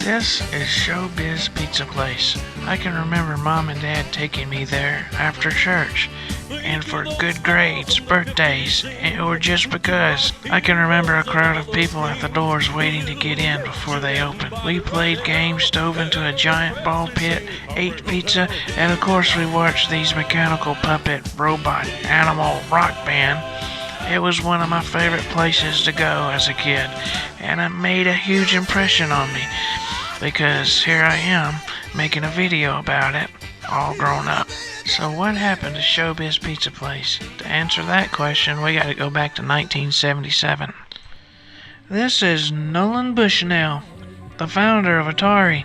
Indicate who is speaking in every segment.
Speaker 1: This is Showbiz Pizza Place. I can remember Mom and Dad taking me there after church, and for good grades, birthdays, or just because. I can remember a crowd of people at the doors waiting to get in before they opened. We played games, dove into a giant ball pit, ate pizza, and of course we watched these mechanical puppet, robot, animal rock band. It was one of my favorite places to go as a kid, and it made a huge impression on me, because here I am making a video about it, all grown up. So what happened to Showbiz Pizza Place? To answer that question, we gotta go back to 1977. This is Nolan Bushnell, the founder of Atari.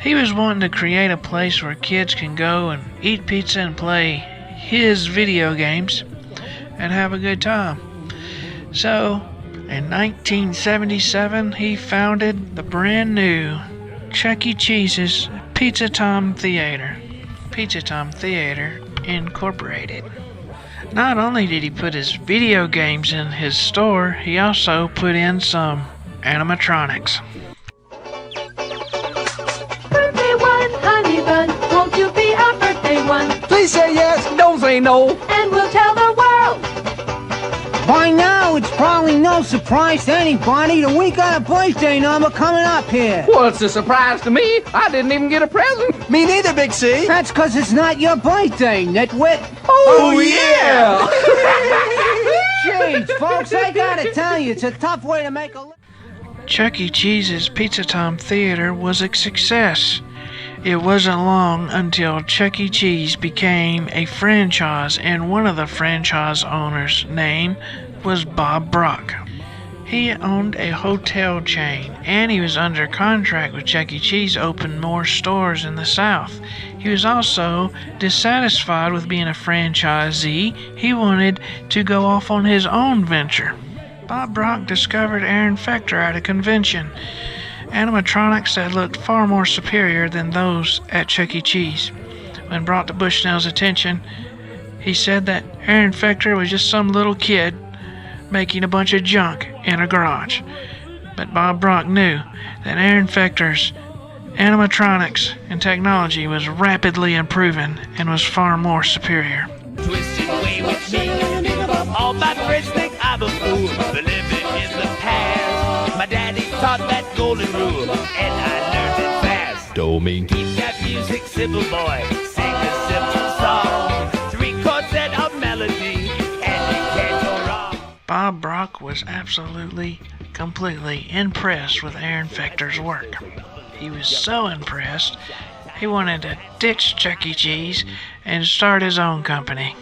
Speaker 1: He was wanting to create a place where kids can go and eat pizza and play his video games and have a good time. So, in 1977, he founded the brand new Chuck E. Cheese's Pizza Time Theater Incorporated. Not only did he put his video games in his store, he also put in some animatronics.
Speaker 2: Birthday one, honey bun, won't you be our birthday one?
Speaker 3: Please say yes, don't say no.
Speaker 2: And we'll tell the world.
Speaker 4: By now, it's probably no surprise to anybody that we got a birthday number coming up here.
Speaker 3: Well, it's a surprise to me. I didn't even get a present. Me neither, Big C.
Speaker 4: That's because it's not your birthday, nitwit.
Speaker 3: Oh yeah!
Speaker 4: Jeez, folks, I gotta tell you, it's a tough way to make a living.
Speaker 1: Chuck E. Cheese's Pizza Time Theater was a success. It wasn't long until Chuck E. Cheese became a franchise, and one of the franchise owners' name was Bob Brock. He owned a hotel chain, and he was under contract with Chuck E. Cheese to open more stores in the South. He was also dissatisfied with being a franchisee. He wanted to go off on his own venture. Bob Brock discovered Aaron Fechter at a convention, animatronics that looked far more superior than those at Chuck E. Cheese. When brought to Bushnell's attention, he said that Aaron Fechter was just some little kid making a bunch of junk in a garage. But Bob Brock knew that Aaron Fechter's animatronics and technology was rapidly improving and was far more superior.
Speaker 5: Twisted way with me. All my friends think I'm a fool. The living in the past. My daddy taught that golden rule, and I learned it fast. Don't mean keep that music simple, boy. Sing a simple song. 3 chords and a melody, and you can't go wrong.
Speaker 1: Bob Brock was absolutely, completely impressed with Aaron Fechter's work. He was so impressed, he wanted to ditch Chuck E. Cheese and start his own company.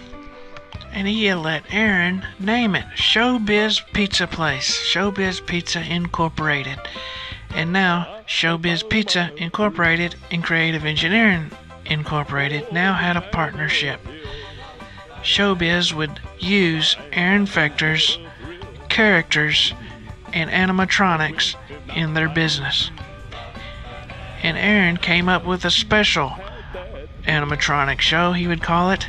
Speaker 1: And he let Aaron name it Showbiz Pizza Place, Showbiz Pizza Incorporated. And now, Showbiz Pizza Incorporated and Creative Engineering Incorporated now had a partnership. Showbiz would use Aaron Fechter's characters and animatronics in their business. And Aaron came up with a special animatronic show. He would call it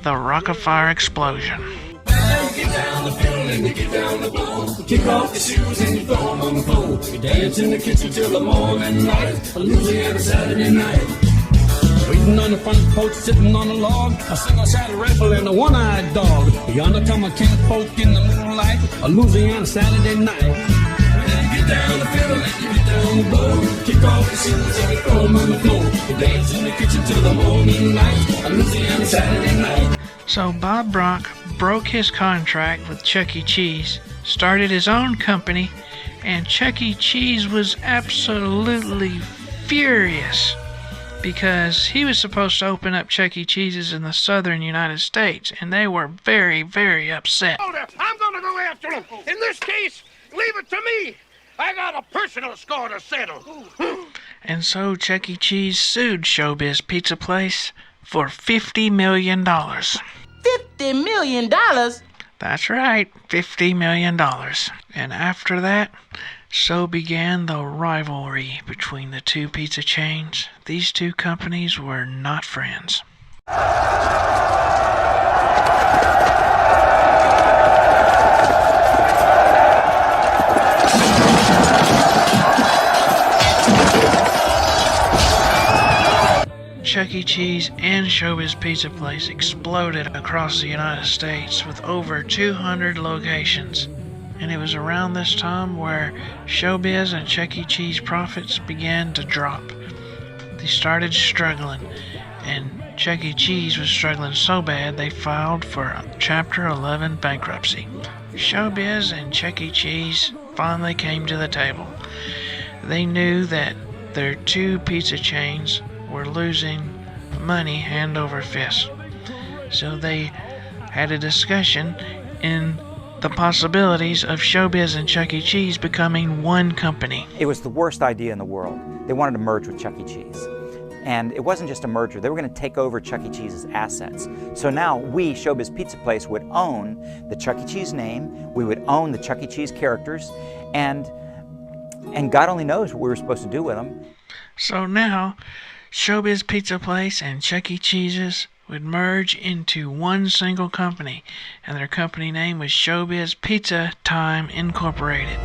Speaker 1: the Rock-afire Explosion.
Speaker 6: Get down the fiddle and you get down the bowl. Kick off your shoes and you throw them on the floor. You dance in the kitchen till the morning light. A Louisiana Saturday night. Waiting on the front porch, sitting on a log. A single-shot rifle and a one-eyed dog. Yonder come a kinfolk in the moonlight. A Louisiana Saturday night. Get down the fiddle and you get down the bowl. Kick off your shoes and you throw them on the floor. You dance in the kitchen till the morning light. A Louisiana Saturday night.
Speaker 1: So Bob Brock broke his contract with Chuck E. Cheese, started his own company, and Chuck E. Cheese was absolutely furious because he was supposed to open up Chuck E. Cheese's in the southern United States, and they were very, very upset.
Speaker 7: I'm gonna go after him. In this case, leave it to me. I got a personal score to settle.
Speaker 1: And so Chuck E. Cheese sued Showbiz Pizza Place for $50 million.
Speaker 8: $50 million?
Speaker 1: That's right, $50 million. And after that, so began the rivalry between the two pizza chains. These two companies were not friends. Chuck E. Cheese and Showbiz Pizza Place exploded across the United States with over 200 locations. And it was around this time where Showbiz and Chuck E. Cheese profits began to drop. They started struggling, and Chuck E. Cheese was struggling so bad they filed for Chapter 11 bankruptcy. Showbiz and Chuck E. Cheese finally came to the table. They knew that their two pizza chains were losing money hand over fist. So they had a discussion in the possibilities of Showbiz and Chuck E. Cheese becoming one company.
Speaker 9: It was the worst idea in the world. They wanted to merge with Chuck E. Cheese. And it wasn't just a merger, they were going to take over Chuck E. Cheese's assets. So now we, Showbiz Pizza Place, would own the Chuck E. Cheese name, we would own the Chuck E. Cheese characters, and God only knows what we were supposed to do with them.
Speaker 1: So now, Showbiz Pizza Place and Chuck E. Cheese's would merge into one single company, and their company name was Showbiz Pizza Time Incorporated.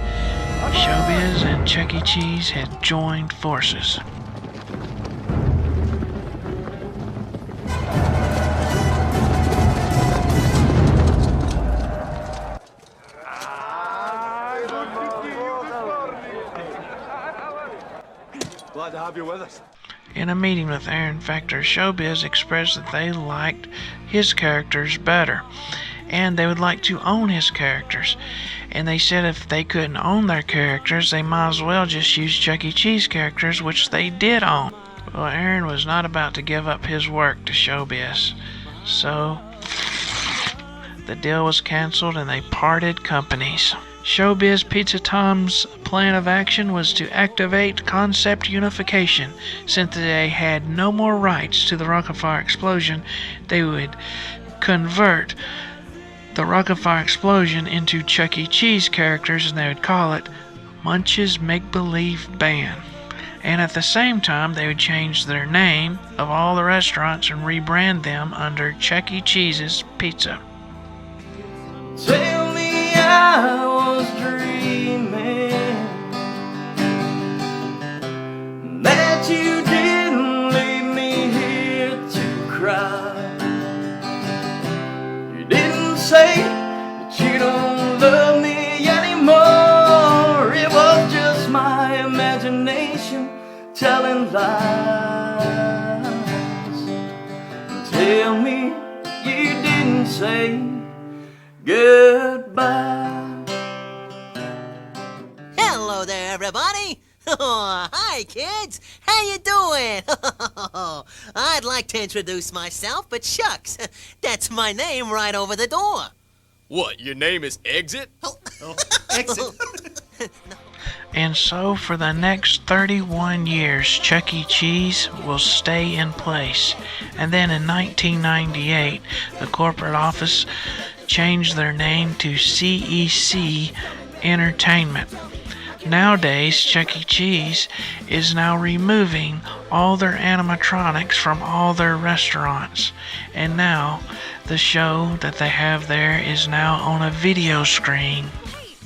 Speaker 1: Showbiz and Chuck E. Cheese had joined forces.
Speaker 10: Glad to have you with us.
Speaker 1: In a meeting with Aaron Factor, Showbiz expressed that they liked his characters better, and they would like to own his characters. And they said if they couldn't own their characters, they might as well just use Chuck E. Cheese characters, which they did own. Well, Aaron was not about to give up his work to Showbiz, so the deal was canceled and they parted companies. Showbiz Pizza Time's plan of action was to activate concept unification. Since they had no more rights to the Rock-afire Explosion, they would convert the Rock-afire Explosion into Chuck E. Cheese characters, and they would call it Munch's Make-Believe Band. And at the same time, they would change their name of all the restaurants and rebrand them under Chuck E. Cheese's Pizza.
Speaker 11: Tell me I was dreaming that you didn't leave me here to cry. You didn't say that you don't love me anymore. It was just my imagination telling lies. Tell me you didn't say goodbye.
Speaker 12: Hello there, everybody. Hi, kids. How you doing? I'd like to introduce myself, but shucks, that's my name right over the door.
Speaker 10: What, your name is Exit?
Speaker 12: Exit.
Speaker 1: And so for the next 31 years, Chuck E. Cheese will stay in place. And then in 1998, the corporate office changed their name to CEC Entertainment. Nowadays, Chuck E. Cheese is now removing all their animatronics from all their restaurants. And now, the show that they have there is now on a video screen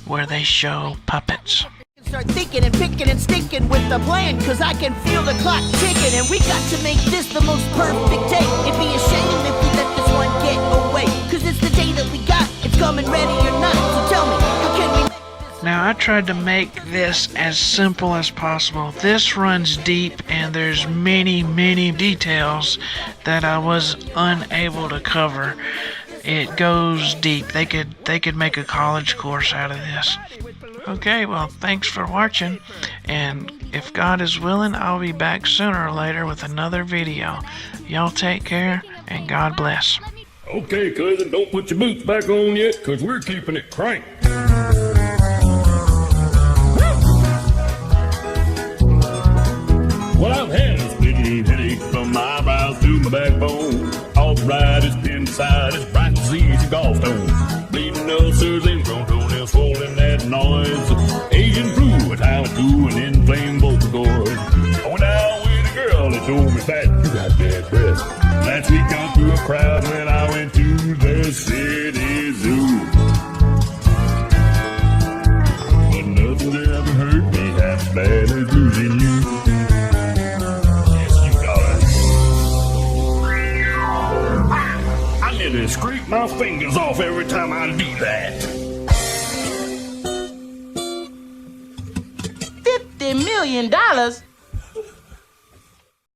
Speaker 1: where they show puppets.
Speaker 12: Start thinking and picking and sticking with the plan, cause I can feel the clock ticking, and we got to make this the most perfect day. It'd be a shame if we let this one get away, cause it's the day that we got, it's coming ready or not. So tell me, how can we make this?
Speaker 1: Now I tried to make this as simple as possible. This runs deep and there's many details that I was unable to cover. It goes deep. They could make a college course out of this. Okay, well, thanks for watching, and if God is willing, I'll be back sooner or later with another video. Y'all take care, and God bless.
Speaker 6: Okay, cousin, don't put your boots back on yet, because we're keeping it cranked. Well, I've had a splitting headache from my eyebrows to my backbone. Arthritis, appendicitis, bright disease, and gallstones. Bleeding ulcers and grown toenails, swollen that noise. Asian flu, a time or two, and inflamed vocal cords. I went out with a girl that told me that you got bad breath. Last week I threw a crowd when I went to the city zoo. But nothing ever hurt me half as bad as losing you. Yes, you got it. scrape my fingers off every time I do that.
Speaker 8: $50 million?